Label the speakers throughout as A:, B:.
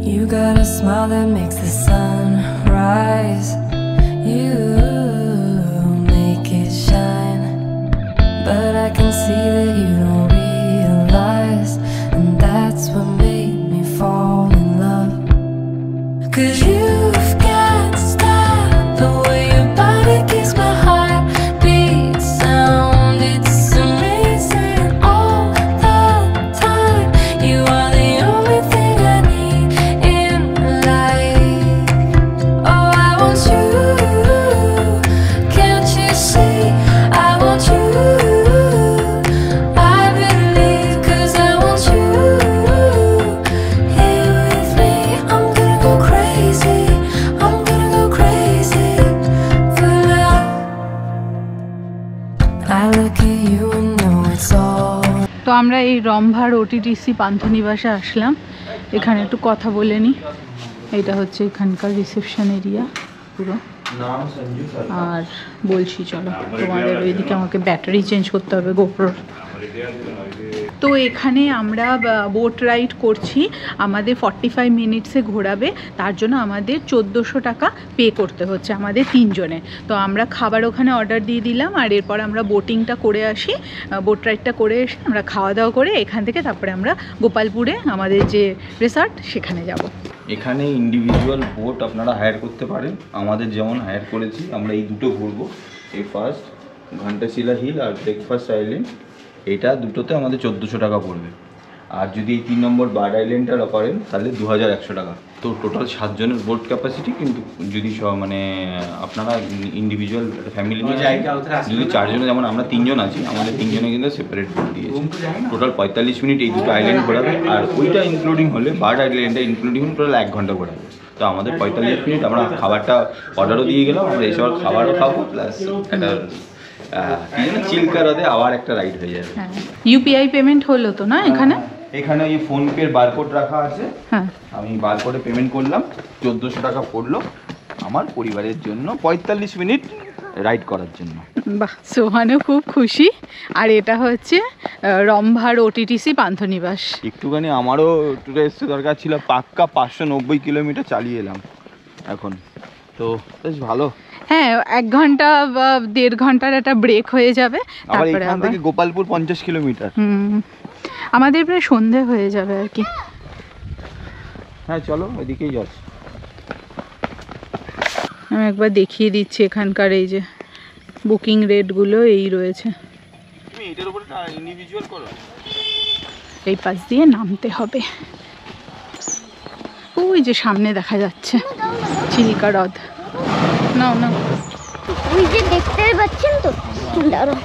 A: You got a smile that makes the sun rise. You make it shine, but I can see that you don't realize, and that's what made me fall in love. 'Cause you've got style, the way your body keeps my heart beat sound. It's amazing all the time. You are the only thing I need in life. Oh, I want you, can't you see? I want you, I believe, 'cause I want you here with me. I'm gonna go crazy, I'm gonna go crazy for love. I look at you and know it's all.
B: তো আমরা এই রম্ভার ওটিটিসি পান্থনিবাসে আসলাম, এখানে একটু কথা বলে নিই। এটা হচ্ছে এখানকার রিসেপশন এরিয়া পুরো। আর বলছি চলো তোমাদের ওইদিকে আমাকে ব্যাটারি চেঞ্জ করতে হবে গোপ্রোর। তো এখানে আমরা বোট রাইড করছি, আমাদের 45 মিনিটসে ঘোরাবে, তার জন্য আমাদের 1400 টাকা পে করতে হচ্ছে আমাদের 3 জনে। তো আমরা খাবার ওখানে অর্ডার দিয়ে দিলাম, আর এরপর আমরা বোটিংটা করে আসি, বোট রাইডটা করে এসে আমরা খাওয়া দাওয়া করে এখান থেকে তারপরে আমরা গোপালপুরে আমাদের যে রিসর্ট সেখানে যাব।
C: এখানে ইন্ডিভিজুয়াল বোট আপনারা হায়ার করতে পারেন, আমাদের যেমন হায়ার করেছি। আমরা এই দুটো ঘুরবো, এই ফার্স্ট ঘণ্টাশিলা হিল আর ব্রেকফাস্ট আইল্যান্ড, এটা দুটোতে আমাদের 1400 টাকা পড়বে। আর যদি এই 3 নম্বর বার্ড আইল্যান্ডটা করেন তাহলে 2100 টাকা। তো টোটাল 7 জনের বোট ক্যাপাসিটি, কিন্তু যদি মানে আপনারা ইন্ডিভিজুয়াল ফ্যামিলি নিয়ে যায়, যদি 4 জনে, যেমন আমরা 3 জন আছি, আমাদের 3 জনে কিন্তু সেপারেট বোট দিয়েছি। টোটাল 45 মিনিট এই দুটো আইল্যান্ড ঘোরাবে, আর ওইটা ইনক্লুডিং হলে বার্ড আইল্যান্ডটা ইনক্লুডিং হলে টোটাল 1 ঘন্টা ঘোরাবে। তো আমাদের 45 মিনিট, আমরা খাবারটা অর্ডারও দিয়ে গেলাম, আমরা এসব খাবারও খাবো, প্লাস একটা চিল্কারাতে আবার একটা রাইড হয়ে যাবে।
B: ইউপিআই পেমেন্ট হলো তো না এখানে?
C: এখানে এই ফোনপের বারকোড রাখা আছে,
B: হ্যাঁ
C: আমি বারকোডে পেমেন্ট করলাম, 1400 টাকা পড়লো আমার পরিবারের জন্য 45 মিনিট রাইড করার জন্য।
B: বাহ, সোহানও খুব খুশি। আর এটা হচ্ছে রম্ভার ওটিটিসি পান্থনিবাস।
C: একটুখানি আমারও একটু রেস্টের দরকার ছিল, পাক্কা 590 কিলোমিটার চালিয়ে এলাম এখন, তো বেশ ভালো।
B: হ্যাঁ, 1 ঘন্টা বা 1.5 ঘন্টার একটা ব্রেক হয়ে যাবে, তারপরে
C: এখান থেকে গোপালপুর 50 কিলোমিটার।
B: আমাদের প্রায় সন্ধে হয়ে যাবে আর কি।
C: হ্যাঁ চলো ওইদিকেই যাচ্ছি।
B: আমি একবার দেখিয়ে দিচ্ছি এখানকার এই যে বুকিং রেটগুলো এই রয়েছে।
C: তুমি এটার উপরে ইন্ডিভিজুয়াল করো,
B: এই পাশ দিয়ে নামতে হবে। ওই যে সামনে দেখা যাচ্ছে চিল্কা হ্রদ। না না,
D: ওই যে দেখতে পাচ্ছেন তো, দাঁড়াও,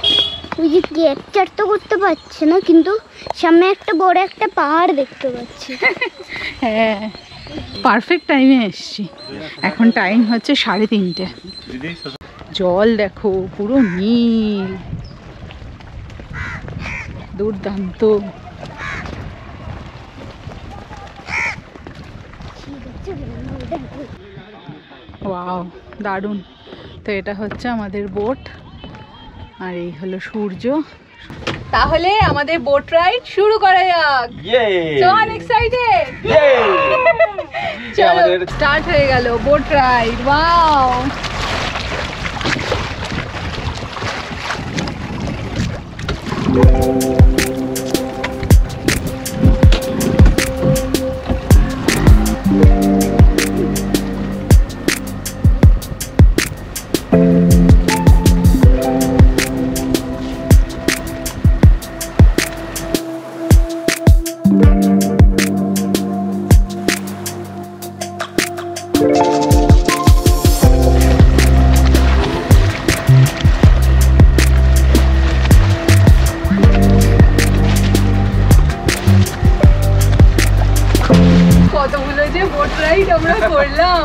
D: ওই যে ক্যাপচার তো করতে পারছে না, কিন্তু সামনে একটা বড় একটা পাহাড় দেখতে পাচ্ছি।
B: হ্যাঁ, পারফেক্ট টাইমে এসছি। এখন টাইম হচ্ছে 3:30। জল দেখো পুরো নীল, দুর্দান্ত। ওয়াও, দারুণ। তো এটা হচ্ছে আমাদের বোট, আর এই হলো সূর্য। তাহলে আমাদের বোট রাইড শুরু করা যাক। সোহান এক্সাইটেড? চলো স্টার্ট হয়ে গেল বোট রাইড। ওয়াও, কতগুলো যে বোট রাইড আমরা করলাম,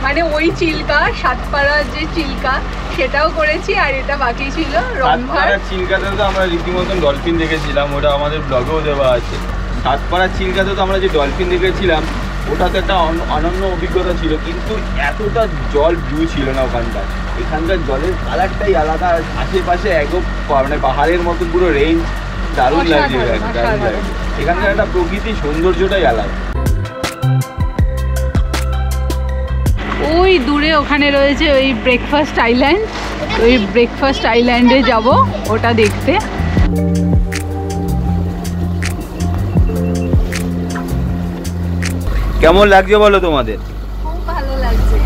B: মানে ওই চিল্কা, সাতপাড়ার যে চিল্কা সেটাও করেছি, আর এটা বাকি ছিল রম্ভার
C: চিল্কাতে। তো আমরা রীতিমতন ডলফিন দেখেছিলাম, ওটা আমাদের ব্লগেও দেওয়া আছে। সাতপাড়ার চিল্কাতে তো আমরা যে ডলফিন দেখেছিলাম, ওটা তো একটা অনন্য অভিজ্ঞতা ছিল, কিন্তু এতটা জল ভিউ ছিল না ওখানকার। এখানকার জলের কালারটাই আলাদা, আশেপাশে একদম মানে পাহাড়ের মতো পুরো রেঞ্জ, দারুণ লাগছে, দারুণ লাগছে। এখানকার একটা প্রকৃতির সৌন্দর্যটাই আলাদা।
B: ওখানে রয়েছে ওই ব্রেকফাস্ট আইল্যান্ড, ওই ব্রেকফাস্ট আইল্যান্ডে যাব ওটা দেখতে।
C: কেমন লাগছে বলো তোমাদের?
B: খুব ভালো লাগছে,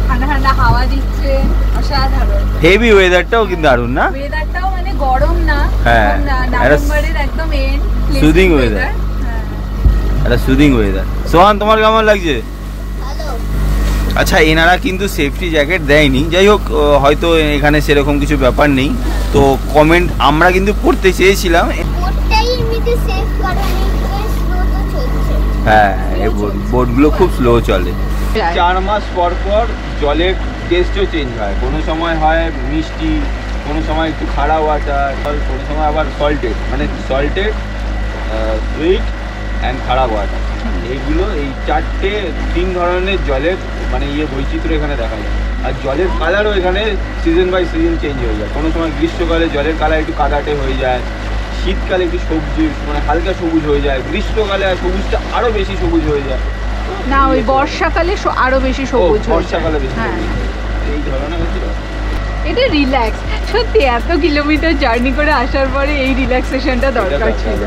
B: ঠান্ডা ঠান্ডা হাওয়া দিচ্ছে, অসাধারণ।
C: হেভি ওয়েদারটাও কিন্তু দারুণ না?
B: ওয়েদারটাও মানে গরম না,
C: হ্যাঁ,
B: নভেম্বরের একদম এন্ড,
C: সুদিং ওয়েদার, একটা সুদিং ওয়েদার। সোহান তোমার কেমন লাগছে? আচ্ছা, এনারা কিন্তু সেফটি জ্যাকেট দেয়নি, যাই হোক হয়তো এখানে সেরকম কিছু ব্যাপার নেই। তো কমেন্ট আমরা কিন্তু পড়তে চেয়েছিলাম। হ্যাঁ, এই বোটগুলো খুব স্লো চলে। 4 মাস পর পর জলের টেস্টও চেঞ্জ হয়, কোনো সময় হয় মিষ্টি, কোনো সময় একটু খাড়া ওয়াটার, কোনো সময় আবার সল্টেড, মানে সল্টেড, সুইট অ্যান্ড খাড়া ওয়াটার। এইগুলো এই 3 ধরনের জলের মানে বৈচিত্র্য এখানে দেখা যায়। আর জলের কালারও এখানে সিজন বাই সিজন চেঞ্জ হয়ে যায়। কোনো সময় গ্রীষ্মকালে জলের কালার একটু কাদাটে হয়ে যায়, শীতকালে একটু সবুজ মানে হালকা সবুজ হয়ে যায়, গ্রীষ্মকালে আর সবুজটা আরও বেশি সবুজ হয়ে যায়।
B: না, ওই বর্ষাকালে আরো বেশি সবুজ,
C: বর্ষাকালে বেশি।
B: হ্যাঁ,
C: এই ধরনের হচ্ছে
B: এটা রিল্যাক্স। সত্যি এত কিলোমিটার জার্নি করে আসার পরে এই রিল্যাক্সেশনটা দরকার ছিল।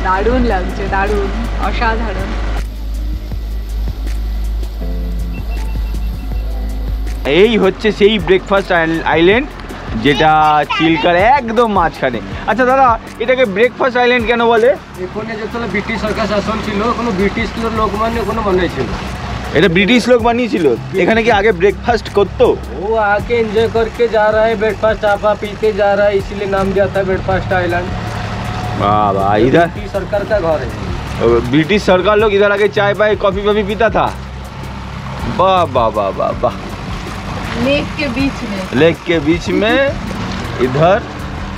B: দারুণ লাগছে, দারুণ, অসাধারণ।
C: এই হচ্ছে সেই ব্রেকফাস্ট আইল্যান্ড, যেটা চিল্কার একদম মাঝখানে। আচ্ছা দাদা, এটাকে ব্রেকফাস্ট আইল্যান্ড কেন বলে?
E: এখানে যেতলে ব্রিটিশ সরকার শাসন ছিল, কোনো ব্রিটিশ লোক মানে কোনো বানিয়েছিল।
C: এটা ব্রিটিশ লোক বানিয়েছিল। এখানে কি আগে ব্রেকফাস্ট করতো?
E: वो आके एंजॉय करके जा रहा है, ब्रेकफास्ट आपा पी के जा रहा है, इसीलिए नाम दिया था ब्रेकफास्ट आइलैंड।
C: वाह वाह, इधर
E: ब्रिटिश सरकार का घर है।
C: ब्रिटिश सरकार लोग इधर आके चाय पाए कॉफी वॉफी पीता था। वाह वाह वाह वाह वाह।
B: लेक के बीच में,
C: लेक के बीच में इधर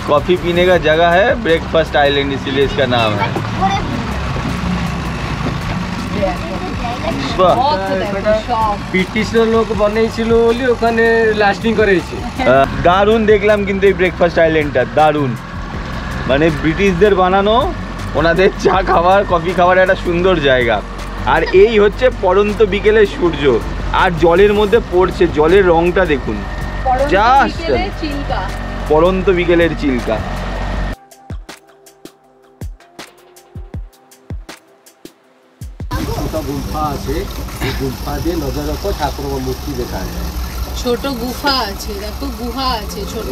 C: कॉफी पीने का जगह है, ब्रेकफास्ट आइलैंड इसीलिए इसका नाम है।
E: ব্রিটিশ লোক বানিয়েছিল বলে ওখানে লাস্টিং করেছে।
C: দারুণ দেখলাম কিন্তু এই ব্রেকফাস্ট আইল্যান্ডটা, দারুণ। মানে ব্রিটিশদের বানানো, ওনাদের চা খাওয়ার কফি খাওয়ার একটা সুন্দর জায়গা। আর এই হচ্ছে পড়ন্ত বিকেলের সূর্য, আর জলের মধ্যে পড়ছে, জলের রংটা দেখুন, জাস্ট পড়ন্ত বিকেলের চিল্কা।
E: গুম্ফা আছে, এই গুম্ফা দিয়ে নজর রাখো, ঠাকুরের মূর্তি দেখা যায়।
B: ছোট গুহা আছে, দেখো গুহা আছে ছোট।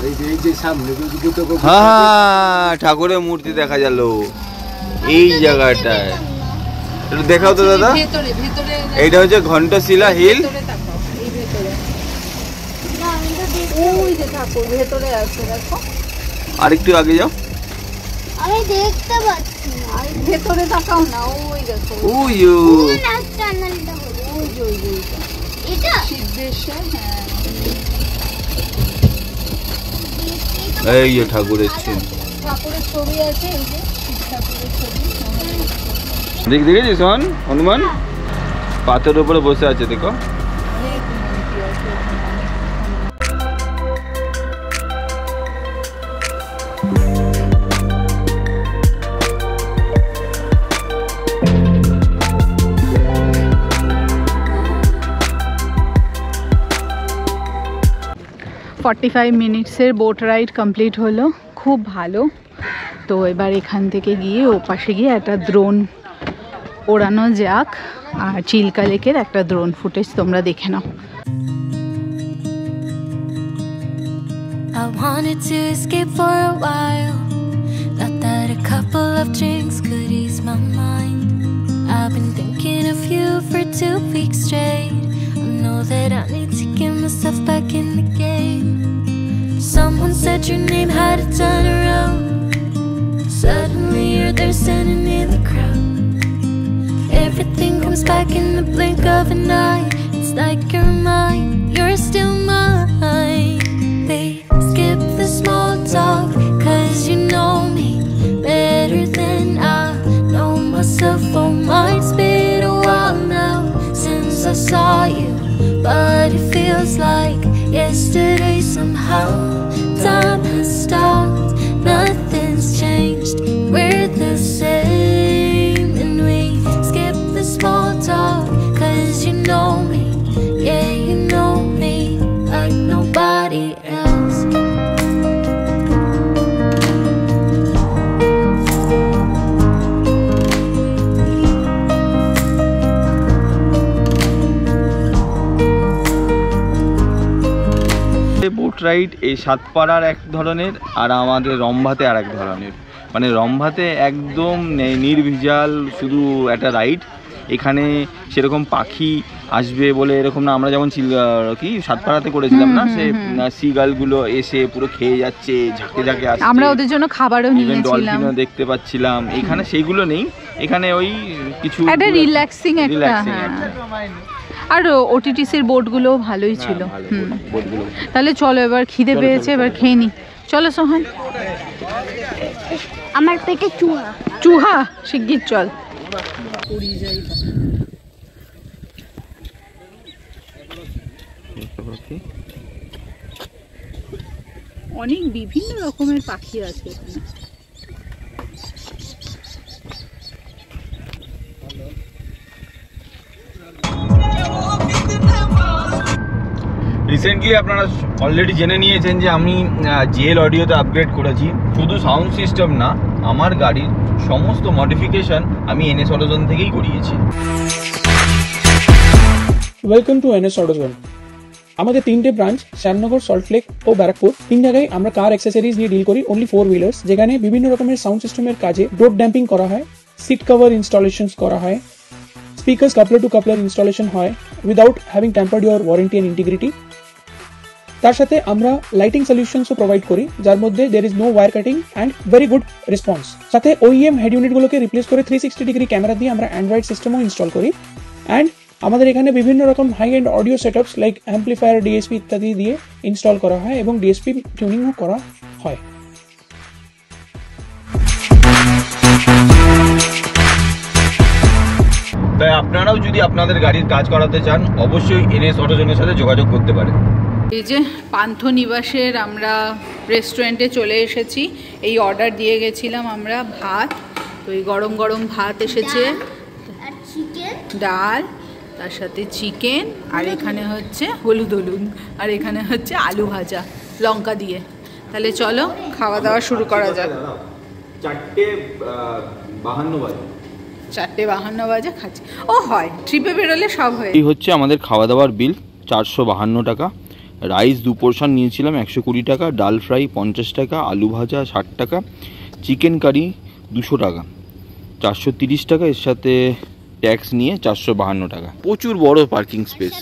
E: এই যে সামনে দুটো
C: হ্যাঁ, ঠাকুরের মূর্তি দেখা গেল এই জায়গাটায়। একটু দেখাও তো দাদা।
B: ভেতরে ভেতরে
C: এইটা হচ্ছে ঘণ্টশিলা হিল।
B: এই ভেতরে ওই যে ঠাকুর ভেতরে আছে, দেখো।
C: আর একটু আগে যাও,
D: আমি দেখতে পাচ্ছি না।
B: আর ভেতরে তাকাও না, ওই দেখো,
C: ওই
D: টানেলটা বলি,
B: ওই যে ওই যে
D: এটা
B: সিদ্ধেশ্বর।
C: এই যে ঠাকুরের ছবি,
B: ঠাকুরের ছবি আছে, এই যে শিব ঠাকুরের ছবি।
C: দেখেছিস শোন, হনুমান পাথরের উপরে বসে আছে, দেখো।
B: অনেক মূর্তি আছে ওখানে। 45 মিনিটসের বোট রাইড কমপ্লিট হলো, খুব ভালো। তো এবার এখান থেকে গিয়ে ও পাশে গিয়ে একটা ড্রোন ওড়ানো যাক, আর চিল্কা লেকের একটা ড্রোন ফুটেজ তোমরা দেখে নাও।
A: I wanted to escape for a while, thought that a couple of drinks could ease my mind. I've been thinking of you for 2 weeks straight. I know that I need to get myself back in the game. Someone said your name, had to turn around. Suddenly you're there standing in the crowd. Everything comes back in the blink of an eye. It's like you're mine, you're still mine. Babe, skip the small talk, 'cause you know me better than I know myself. Oh, mine's been a while now since I saw you, but it feels like yesterday somehow. Time has stopped, nothing's changed, we're the same. And we skip the small talk, 'cause you know me, yeah, you know
C: ride এই সাতপাড়ার এক ধরনের, আর আমাদের রম্ভাতে আর এক ধরনের। মানে রম্ভাতে একদম নির্ভেজাল শুধু একটা রাইড, এখানে সেরকম পাখি আসবে বলে এরকম না। আমরা যেমন কি সাতপাড়াতে করেছিলাম না, সে সিগালগুলো এসে পুরো খেয়ে যাচ্ছে, ঝাঁকে ঝাঁকে আসছে,
B: আমরা ওদের জন্য খাবারও নিয়েছিলাম,
C: ডলফিনও দেখতে পাচ্ছিলাম। এখানে সেইগুলো নেই, এখানে ওই কিছু
B: একটা রিল্যাক্সিং একটা। আর ওটিটিসির বোটগুলো ভালোই ছিল। তাহলে চলো এবার খিদে পেয়েছে, এবার খেয়ে নি। চলো সোহান।
D: আমার পেটে চুহা
B: চুহা, শিগগির চল। অনেক বিভিন্ন রকমের পাখি আছে এখানে।
C: রিসেন্টলি আপনারা অলরেডি জেনে নিয়েছেন যে আমি জেল অডিওতে আপগ্রেড করেছি। শুধু সাউন্ড সিস্টেম না, আমার গাড়ির সমস্ত মডিফিকেশন আমি NS অটোজোন থেকেই করিয়েছি।
F: Welcome to NS AutoZone. আমাদের 3টে ব্রাঞ্চ শ্যামনগর, সল্টলেক ও ব্যারাকপুর, 3 জায়গায় আমরা কার অ্যাক্সেসরিজ নিয়ে ডিল করি, অনলি 4 হুইলার্স, যেখানে বিভিন্ন রকমের সাউন্ড সিস্টেমের কাজে ডোর ড্যাম্পিং করা হয়, সিট কভার ইনস্টলেশনস করা হয়, speakers coupler to coupler installation হয় without having tampered your warranty and integrity. তার সাথে আমরা লাইটিং সলিউশনসও প্রোভাইড করি, যার মধ্যে there is no wire cutting and very good response. সাথে OEM হেড ইউনিটগুলোকে রিপ্লেস করে 360 ডিগ্রি ক্যামেরা দিয়ে আমরা অ্যান্ড্রয়েড সিস্টেমও ইনস্টল করি। অ্যান্ড আমাদের এখানে বিভিন্ন রকম high end audio setups like amplifier, DSP ইত্যাদি দিয়ে ইনস্টল করা হয় এবং DSP টিউনিংও করা হয়।
C: তাই আপনারাও যদি আপনাদের গাড়ির কাজ করাতে চান, অবশ্যই NS অটোজোনের সাথে যোগাযোগ করতে পারেন।
B: এই যে পান্থনিবাসের আমরা রেস্টুরেন্টে চলে এসেছি। এই অর্ডার দিয়ে গেছিলাম আমরা ভাত, তো এই গরম গরম ভাত এসেছে,
D: আর চিকেন,
B: ডাল, তার সাথে চিকেন, আর এখানে হচ্ছে হলুদ, আর এখানে হচ্ছে আলু ভাজা লঙ্কা দিয়ে। তাহলে চলো খাওয়া দাওয়া শুরু করা যাক।
C: 4:52 বাজে।
B: 4:52 বাজে খাচ্ছি। ও হয়, ট্রিপে বেরোলে সব হয়।
C: এই হচ্ছে আমাদের খাওয়া দাওয়ার বিল, 452 টাকা। রাইস 2 পোর্শন নিয়েছিলাম 120 টাকা, ডাল ফ্রাই 50 টাকা, আলু ভাজা 60 টাকা, চিকেন কারি 200 টাকা, 430 টাকা। এর সাথে ট্যাক্স নিয়ে 452 টাকা। প্রচুর বড় পার্কিং স্পেস।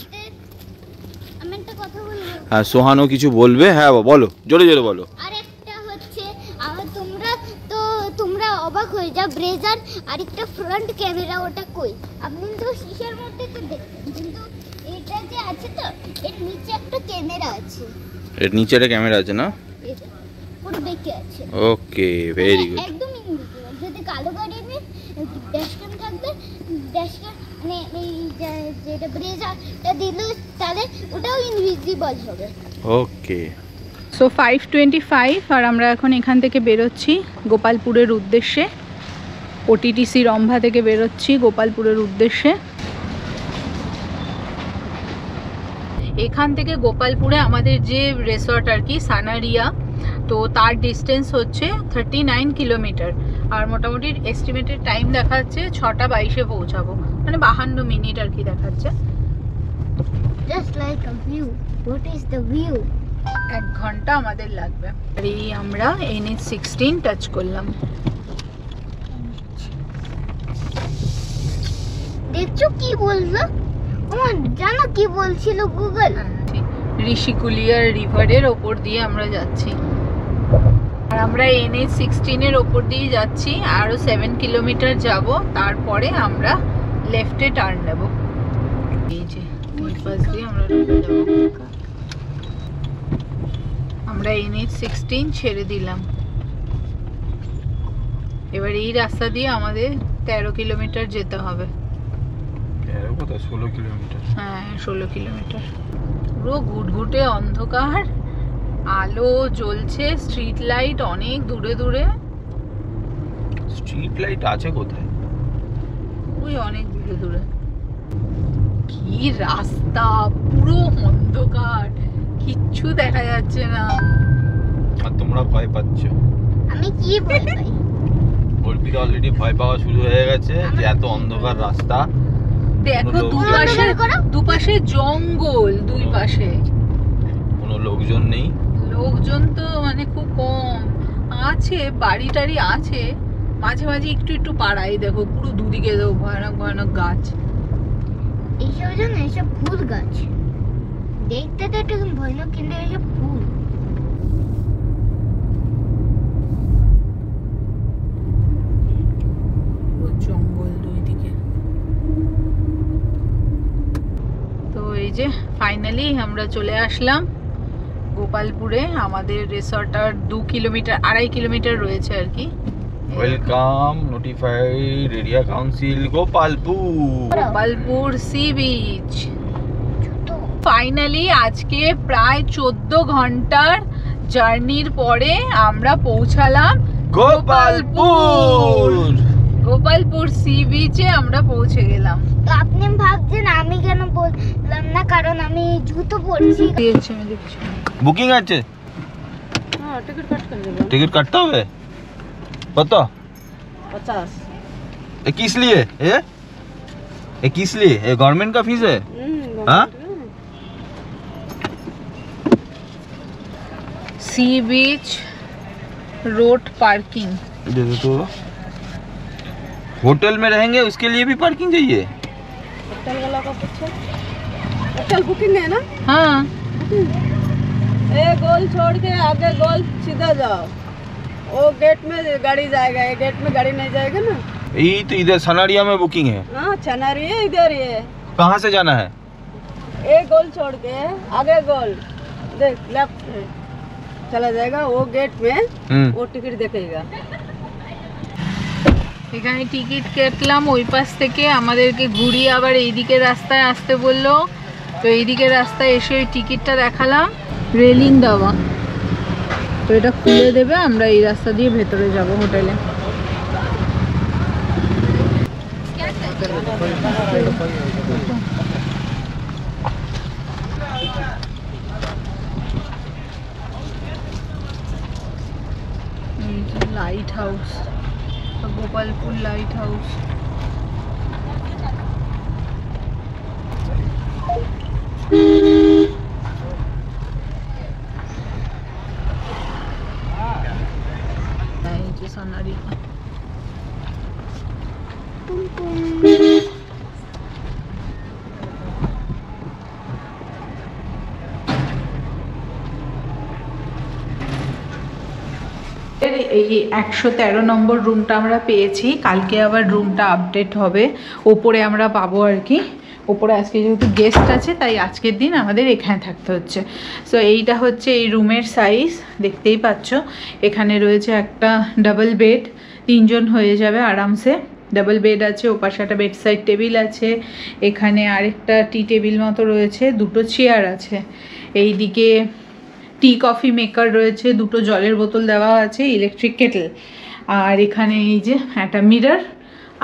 D: আমি একটা কথা বলবো।
C: হ্যাঁ, সোহানও কিছু বলবে। হ্যাঁ বলো, জোরে জোরে বলো।
D: আর একটা হচ্ছে তোমরা অবাক হয়ে যাও, ব্রেজার আর একটা ফ্রন্ট ক্যামেরা, ওটা কই? আপনি তো শিশার মধ্যে তো দেখতেন, কিন্তু এটা যে আছে তো, এর নিচে একটা ক্যামেরা আছে।
C: এর নিচে একটা ক্যামেরা আছে না?
D: এটা পুরো বেঁকে আছে।
C: ওকে, ভেরি গুড।
D: একদম ইনভিজিবল। যদি কালো গাড়ি নিয়ে ড্যাশক্যাম থাকবে, ড্যাশক্যাম মানে এই যেটা ব্রেজারটা দিলে তাহলে ওটাও ইনভিজিবল হবে।
C: ওকে।
B: সো 5:25 আর আমরা এখন এখান থেকে বেরোচ্ছি গোপালপুরের উদ্দেশ্যে। OTTC রম্ভা থেকে বেরোচ্ছি গোপালপুরের উদ্দেশ্যে। এখান থেকে গোপালপুরে আমাদের যে রিসর্ট আর কি, সানারিয়া, তো তার ডিস্টেন্স হচ্ছে 39 কিলোমিটার। আর মোটামুটি এস্টিমেটেড টাইম দেখাচ্ছে 6:22-এ পৌঁছাবো, মানে 52 মিনিট আর কি দেখাচ্ছে।
D: Just like a view. What is the view?
B: 1 ঘন্টা আমাদের লাগবে। আর এই আমরা NH16 টাচ করলাম।
D: দেখছো কি বললো? আমার জানো কি বলছিল গুগল?
B: ঋষিকুলিয়ার রিভারের ওপর দিয়ে আমরা যাচ্ছি, আর আমরা NH16 এর ওপর দিয়ে যাচ্ছি। আরো 7 কিলোমিটার যাব, তারপরে আমরা লেফটে টার্ন নেব। এই যে এই পাশ দিয়ে আমরা ঢুকে যাব। আমরা NH16 ছেড়ে দিলাম। এবার এই রাস্তা দিয়ে আমাদের 13 কিলোমিটার যেতে হবে।
C: 16 কিলোমিটার।
B: হ্যাঁ, 16 কিলোমিটার। পুরো ঘুটঘুটে অন্ধকার, আলো জ্বলছে, স্ট্রিট লাইট অনেক দূরে দূরে।
C: স্ট্রিট লাইট আছে কোথায়?
B: ওই অনেক দূরে দূরে। কি রাস্তা, পুরো অন্ধকার, কিচ্ছু দেখা যাচ্ছে না।
C: আর তোমরা ভয় পাচ্ছ?
D: আমি কি ভয় পাই?
C: অর্পিতা অলরেডি ভয় পাওয়া শুরু হয়ে গেছে যে এত অন্ধকার রাস্তা।
B: দেখো দুপাশে জঙ্গল, দুই পাশে
C: কোনো লোকজন নেই।
B: লোকজন তো মানে খুব কম আছে, বাড়ি টাড়ি আছে, মাঝে মাঝে একটু একটু পাড়াই দেখো পুরো দুদিকে দেখো ভয়ানক ভয়ানক গাছ।
D: এইসব জানো, এইসব ফুল গাছ দেখতে তো একটু ভয়ানক, কিন্তু এইসব ফুল।
B: জঙ্গল দুই দিকে। তো এই যে ফাইনালি আমরা চলে আসলাম গোপালপুরে। আমাদের রিসর্ট আর 2.5 কিলোমিটার রয়েছে আর কি।
C: Welcome notified area council
B: Gopalpur sea beach. Finally আজকে প্রায় 14 ঘন্টার জার্নির পরে আমরা পৌঁছালাম গোপালপুর সি বিচে আমরা পৌঁছে গেলাম।
D: তো আপনি ভাবছেন আমি কেন বললাম না, কারণ আমি জুতো পরছি।
B: দিয়েছে আমি দেখছি।
C: বুকিং আছে?
B: হ্যাঁ, টিকিট কাট করে দেব।
C: टिकट काटता হবে কত?
B: 50।
C: ये किस लिए? ये किस लिए? ये गवर्नमेंट का फीस है? हाँ?
B: सी बीच रोड पार्किंग।
C: दे दो तो। होटल में रहेंगे उसके लिए भी पार्किंग चाहिए?
B: होटल वाला का पूछो। होटल बुकिंग है ना? हाँ।
G: ये गोल छोड़ के आगे गोल सीधा जाओ, वो गेट में गाड़ी जाएगा, ये गेट में गाड़ी नहीं जाएगा ना।
C: यही तो इधर सनारिया में बुकिंग है।
G: हाँ चनारी है इधर, ये
C: कहाँ से जाना है?
G: ये गोल छोड़ के आगे गोल देख, लेफ्ट चला जाएगा, वो गेट में वो टिकट देखेगा।
B: এখানে টিকিট কাটলাম, ওই পাশ থেকে আমাদেরকে ঘুরিয়ে আবার এইদিকে রাস্তায় আসতে বললো। তো এইদিকে রাস্তায় এসে ওই টিকিটটা দেখালাম, রেলিং দেওয়া। তো এটা খুলে দেবে, আমরা এই রাস্তা দিয়ে ভেতরে যাব হোটেলে। Light house, Gopalpur light house. এই যে সোনারিকা। এই 113 নম্বর রুমটা আমরা পেয়েছি। কালকে আবার রুমটা আপডেট হবে, ওপরে আমরা পাবো আর কি। ওপরে আজকে যেহেতু গেস্ট আছে তাই আজকের দিন আমাদের এখানে থাকতে হচ্ছে। সো এইটা হচ্ছে এই রুমের সাইজ, দেখতেই পাচ্ছ। এখানে রয়েছে একটা ডাবল বেড, 3 জন হয়ে যাবে আরামসে। ডাবল বেড আছে, ওপাশে একটা বেড সাইড টেবিল আছে, এখানে আরেকটা টি টেবিল মতো রয়েছে, 2টো চেয়ার আছে, এইদিকে টি কফি মেকার রয়েছে, 2টো জলের বোতল দেওয়া আছে, ইলেকট্রিক কেটেল, আর এখানে এই যে একটা মিরর,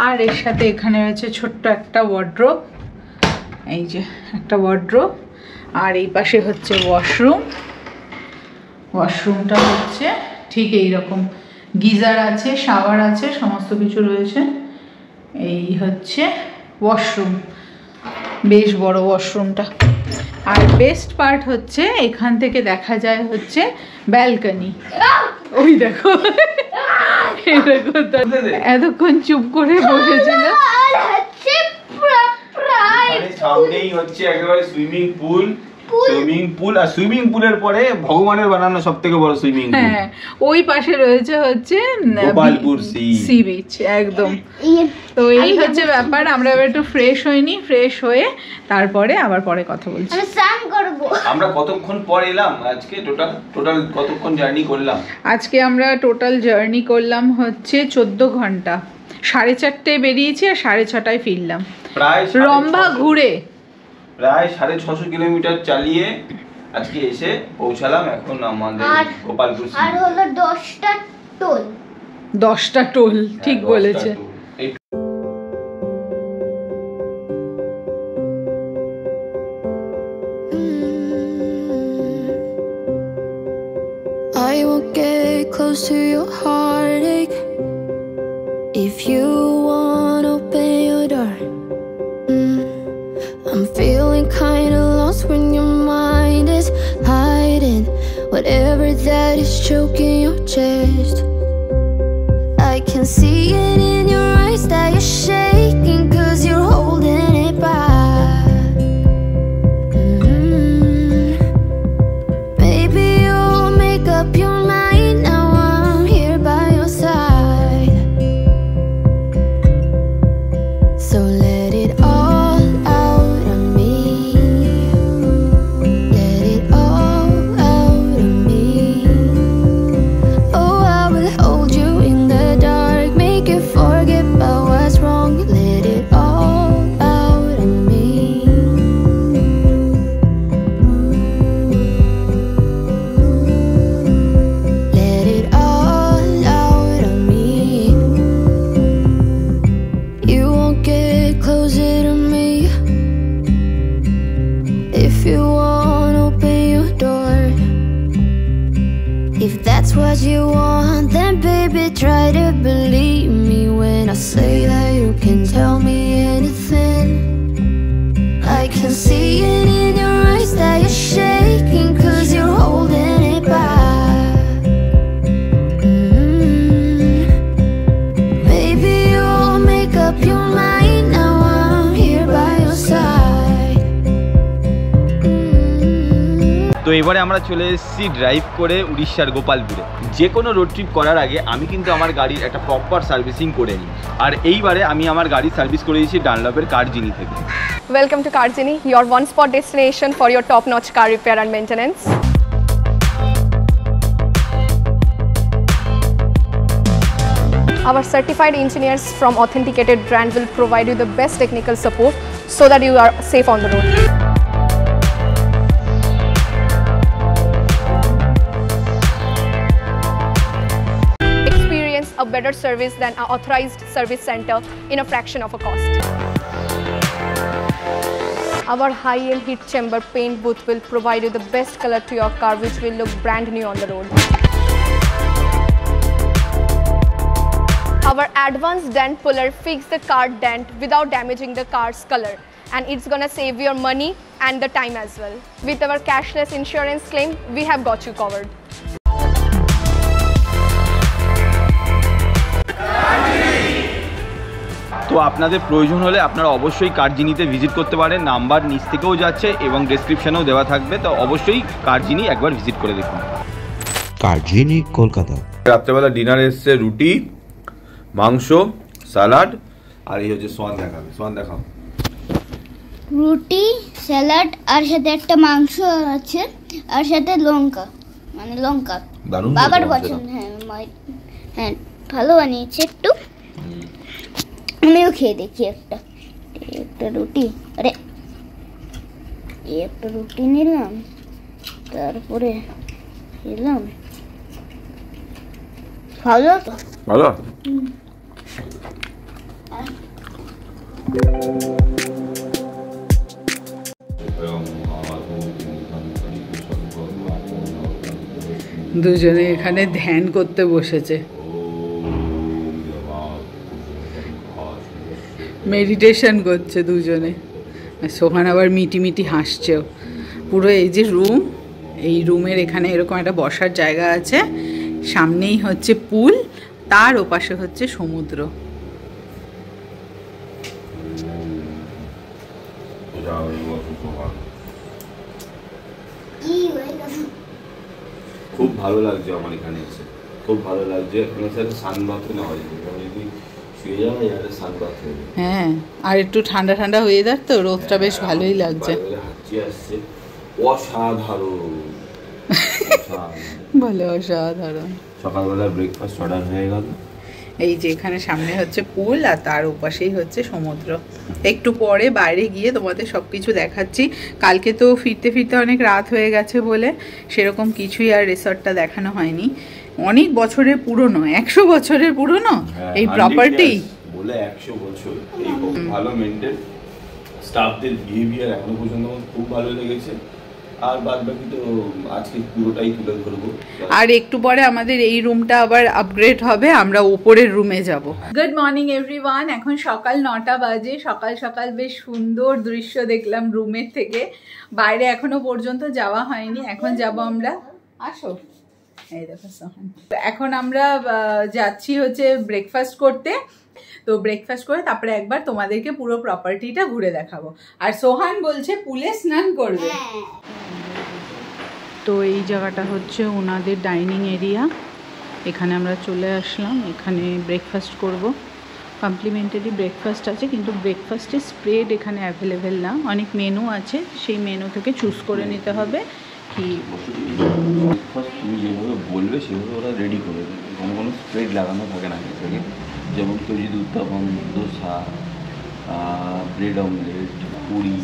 B: আর এর সাথে এখানে রয়েছে ছোট্ট একটা ওয়ার্ড্রোব, এই যে একটা ওয়ার্ড্রোব, আর এই পাশে হচ্ছে ওয়াশরুম। ওয়াশরুমটা হচ্ছে ঠিক এই রকম, গিজার আছে, শাওয়ার আছে, সমস্ত কিছু রয়েছে। এই হচ্ছে ওয়াশরুম, বেশ বড় ওয়াশরুমটা। আর বেস্ট পার্ট হচ্ছে এখান থেকে দেখা যায় হচ্ছে ব্যালকনি। ওই দেখো, এতক্ষণ চুপ করে বসেছিল।
C: সামনেই হচ্ছে একেবারে সুইমিং পুল, আর সুইমিং পুলের পরে ভগবানের বানানো সবথেকে বড় সুইমিং পুল।
B: হ্যাঁ, ওই পাশে রয়েছে হচ্ছে
C: গোপালপুর সি
B: বিচ একদম। তো এই হচ্ছে ব্যাপার। আমরা এবার একটু ফ্রেশ হইনি, ফ্রেশ হয়ে তারপরে আবার পরে কথা বলছি।
D: আমি স্নান করব।
C: আমরা কতক্ষণ পর এলাম আজকে? টোটাল কতক্ষণ জার্নি করলাম
B: আজকে? আমরা টোটাল জার্নি করলাম হচ্ছে 14 ঘন্টা। 4:30 বেরিয়েছি আর 6:30 ফিরলাম,
C: প্রায়
B: রম্ভা ঘুরে।
C: প্রায় 650 কিলোমিটার চালিয়ে আজকে এসে পৌঁছালাম এখন আমাদের গোপালপুর।
D: আর হলো 10টা টোল।
B: 10টা টোল, ঠিক বলেছে।
A: I will get close to your heartache if you want to open your door. I'm feeling kinda lost when your mind is hiding what whatever that is choking your chest. I can see it in your eyes that you're shaking, 'cause you're holding it back. Maybe you'll make up your mind, now I'm here by your side. So let it all out of me. Let it all out of me. Oh, I will hold you in the dark, make you forget about what's wrong. Let it all out of me. Let it all out of me. You won't get closer to me. If you want, open your door. If that's what you want, then baby, try to believe me when I say that you can tell me anything. I can see it in your eyes that you're shaking, 'cause you're holding it back. Maybe you'll make up your mind, now I'm here by your side.
C: তো এবারে আমরা চলে এসেছি drive করে উড়িষ্যার গোপালপুরে। যে কোনো road trip করার আগে আমি কিন্তু আমার গাড়ির একটা প্রপার সার্ভিসিং করে নিই, আর এইবারে আমি আমার গাড়ির সার্ভিস করে দিয়েছি ডানলপের কারজিনি থেকে।
H: Welcome to Karjini, your one-spot destination for your top-notch car repair and maintenance. Our certified engineers from authenticated brand will provide you the best technical support so that you are safe on the road. Experience a better service than an authorized service center in a fraction of a cost. Our high-end heat chamber paint booth will provide you the best color to your car, which will look brand new on the road. Our advanced dent puller fixes the car dent without damaging the car's color, and it's gonna save your money and the time as well. With our cashless insurance claim, we have got you covered.
C: তো আপনাদের প্রয়োজন হলে আপনারা অবশ্যই কারজিনিতে visit করতে পারেন, number নিচ থেকেও যাচ্ছে এবং ডেসক্রিপশনেও দেওয়া থাকবে, তো অবশ্যই কারজিনি একবার ভিজিট করে দেখুন।
I: কারজিনি কলকাতা।
C: রাত্রেবেলা ডিনারে এসছে রুটি, মাংস, স্যালাড, আর এই হচ্ছে সোয়ান দেখাবে। সোয়ান দেখাও।
D: রুটি, স্যালাড, আর সাথে একটা মাংস আছে, আর সাথে লঙ্কা, মানে লঙ্কা
C: দারুণ
D: বাবার পছন্দ। হ্যাঁ ভালো বানিয়েছে একটু, আমিও খেয়ে দেখি একটা রুটি। আরে একটা রুটি নিলাম, তারপরে খেলাম। ভালো তো?
C: ভালো।
B: দুজনে এখানে ধ্যান করতে বসেছে, মেডিটেশন করছে দুজনে। সোহান আবার মিটি মিটি হাসছেও। পুরো এই যে রুম, এই রুমের এখানে এরকম একটা বসার জায়গা আছে, সামনেই হচ্ছে পুল, তার ওপাশে হচ্ছে সমুদ্র।
C: খুব ভালো লাগছে আমার এখানে এসে, খুব ভালো লাগছে। এখানে সাথে সানবাথ নেওয়া যায়, যদি শুয়ে যাওয়া যায় সানবাথ হয়ে।
B: হ্যাঁ, আর একটু ঠান্ডা ঠান্ডা ওয়েদার তো, রোদটা বেশ ভালোই লাগছে।
C: হাঁচি আসছে, অসাধারণ।
B: বলে অসাধারণ।
C: সকালবেলা ব্রেকফাস্ট অর্ডার হয়ে গেল।
B: এই যে এখানে সামনে হচ্ছে পুল, আর তার ওপাশেই হচ্ছে সমুদ্র। একটু পরে বাইরে গিয়ে তোমাদের সব কিছু দেখাচ্ছি। কালকে তো ফিরতে ফিরতে অনেক রাত হয়ে গেছে বলে সেরকম কিছুই আর রিসর্টটা দেখানো হয়নি। অনেক বছরের পুরনো, 100 বছরের পুরনো এই প্রপার্টি
C: বলে 100 বছর। এই খুব ভালো মেইনটেইন, স্টাফদের বিহেভিয়ার এখনো পর্যন্ত খুব ভালো লেগেছে। আর বাদ বাকি তো আজকে পুরোটাই তুলে ধরবো।
B: আর একটু পরে আমাদের এই রুমটা আবার আপগ্রেড হবে, আমরা উপরের রুমে যাব। গুড মর্নিং এভরিওয়ান, এখন সকাল 9টা বাজে। সকাল সকাল বেশ সুন্দর দৃশ্য দেখলাম রুমের থেকে। বাইরে এখনো পর্যন্ত যাওয়া হয়নি, এখন যাব আমরা আসো, এই দেখো সোহান। এখন আমরা যাচ্ছি হচ্ছে ব্রেকফাস্ট করতে। তো ব্রেকফাস্ট করে তারপরে একবার তোমাদেরকে পুরো প্রপার্টিটা ঘুরে দেখাবো। আর সোহান বলছে পুলে স্নান করবে। তো এই জায়গাটা হচ্ছে ওনাদের ডাইনিং এরিয়া। এখানে আমরা চলে আসলাম, এখানে ব্রেকফাস্ট করব। কমপ্লিমেন্টারি ব্রেকফাস্ট আছে, কিন্তু ব্রেকফাস্টের স্প্রেড এখানে অ্যাভেলেবেল না। অনেক মেনু আছে, সেই মেনু থেকে চুজ করে নিতে হবে। কি
C: ব্রেকফাস্ট তুমি যেভাবে বলবে সেভাবে ওরা রেডি করে দেবে, কোনো স্প্রেড লাগানো থাকে না আগে থেকে। যেমন কেউ যদি উত্তাপন, দোসা, ব্রেড অমলেট, পুরি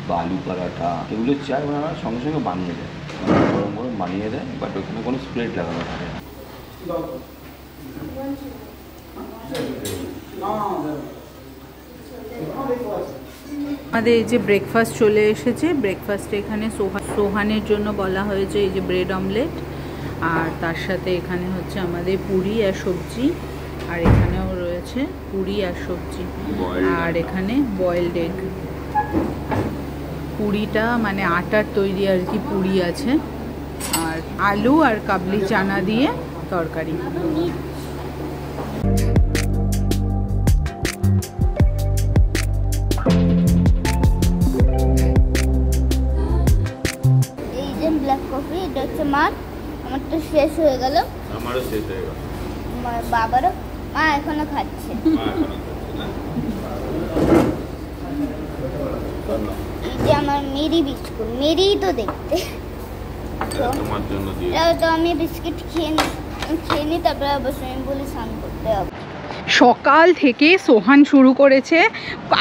C: বা আলু পরাঠা এগুলো চাই, ওনারা সঙ্গে সঙ্গে বানিয়ে দেয়, গরম গরম বানিয়ে দেয়, বাট ওখানে কোনো স্প্রেড লাগানো থাকে না।
B: আমাদের এই যে ব্রেকফাস্ট চলে এসেছে। ব্রেকফাস্টে এখানে সোহানের জন্য বলা হয়েছে এই যে ব্রেড অমলেট, আর তার সাথে এখানে হচ্ছে আমাদের পুরি আর সবজি, আর এখানেও রয়েছে পুরি আর সবজি, আর এখানে বয়েলড এগ। পুরিটা মানে আটার তৈরি আর কি পুরি আছে, আর আলু আর কাবলি চানা দিয়ে তরকারি।
D: ব্ল্যাক কফি, এটা হচ্ছে মার, আমার তো শেষ হয়ে গেল।
C: আমারও শেষ হয়ে গেল।
D: আমার বাবারও, মা এখনো খাচ্ছে। এই যে আমার মেরি বিস্কুট, মেরি তো দেখতে।
C: তোমার জন্য দিয়ে
D: তো আমি বিস্কিট খেয়ে নিই, তারপরে আবার সুইমিং পুলে স্নান করতে হবে।
B: সকাল থেকে সোহান শুরু করেছে,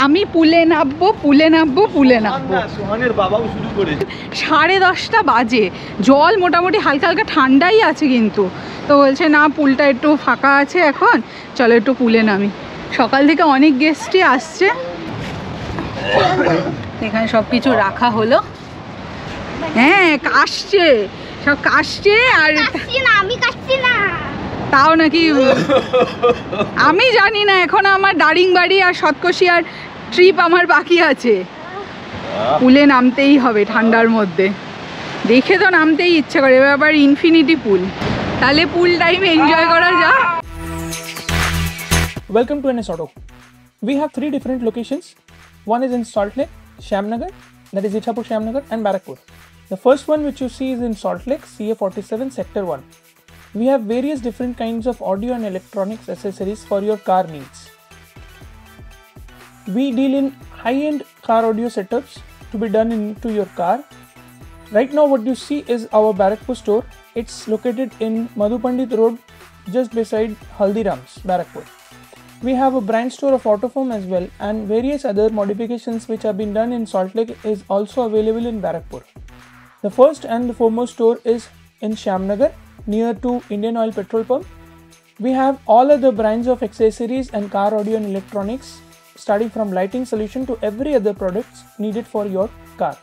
B: আমি পুলে নামবো পুলে নামবো পুলে নামবো।
C: সোহানের বাবাও শুরু করেছে।
B: 10:30 বাজে, জল মোটামুটি হালকা হালকা ঠান্ডাই আছে কিন্তু। তো বলছে না, পুলটা একটু ফাঁকা আছে এখন, চলো একটু পুলে নামি। সকাল থেকে অনেক গেস্টই আসছে। এখানে সব কিছু রাখা হলো। হ্যাঁ, কাশছে, সব কাশছে। আর
D: আমি কাটছি না,
B: তাও নাকি আমি জানি না। এখন আমার দারিংবাড়ি আর শতকোশিয়ার ট্রিপ আমার বাকি আছে। পুলে নামতেই হবে ঠান্ডার মধ্যে, দেখে তো নামতেই ইচ্ছে করে। এবার আবার ইনফিনিটি পুল, তাহলে পুল টাইম এনজয় করা যাক।
F: Welcome to NS Auto. We have 3 different locations. One is in Salt Lake, Shyamnagar, that is Ichhapur Shyamnagar, and Barakpur. The first one which you see is in Salt Lake, CA47 Sector 1. We have various different kinds of audio and electronics accessories for your car needs. We deal in high-end car audio setups to be done into your car. Right now what you see is our Barakpur store. It's located in Madhu Pandit Road, just beside Haldirams, Barakpur. We have a branch store of Autofoam as well, and various other modifications which have been done in Salt Lake is also available in Barakpur. The first and the foremost store is in Shyamnagar, near to Indian Oil petrol pump. We have all other brands of accessories and car audio and electronics, starting from lighting solution to every other products needed for your car.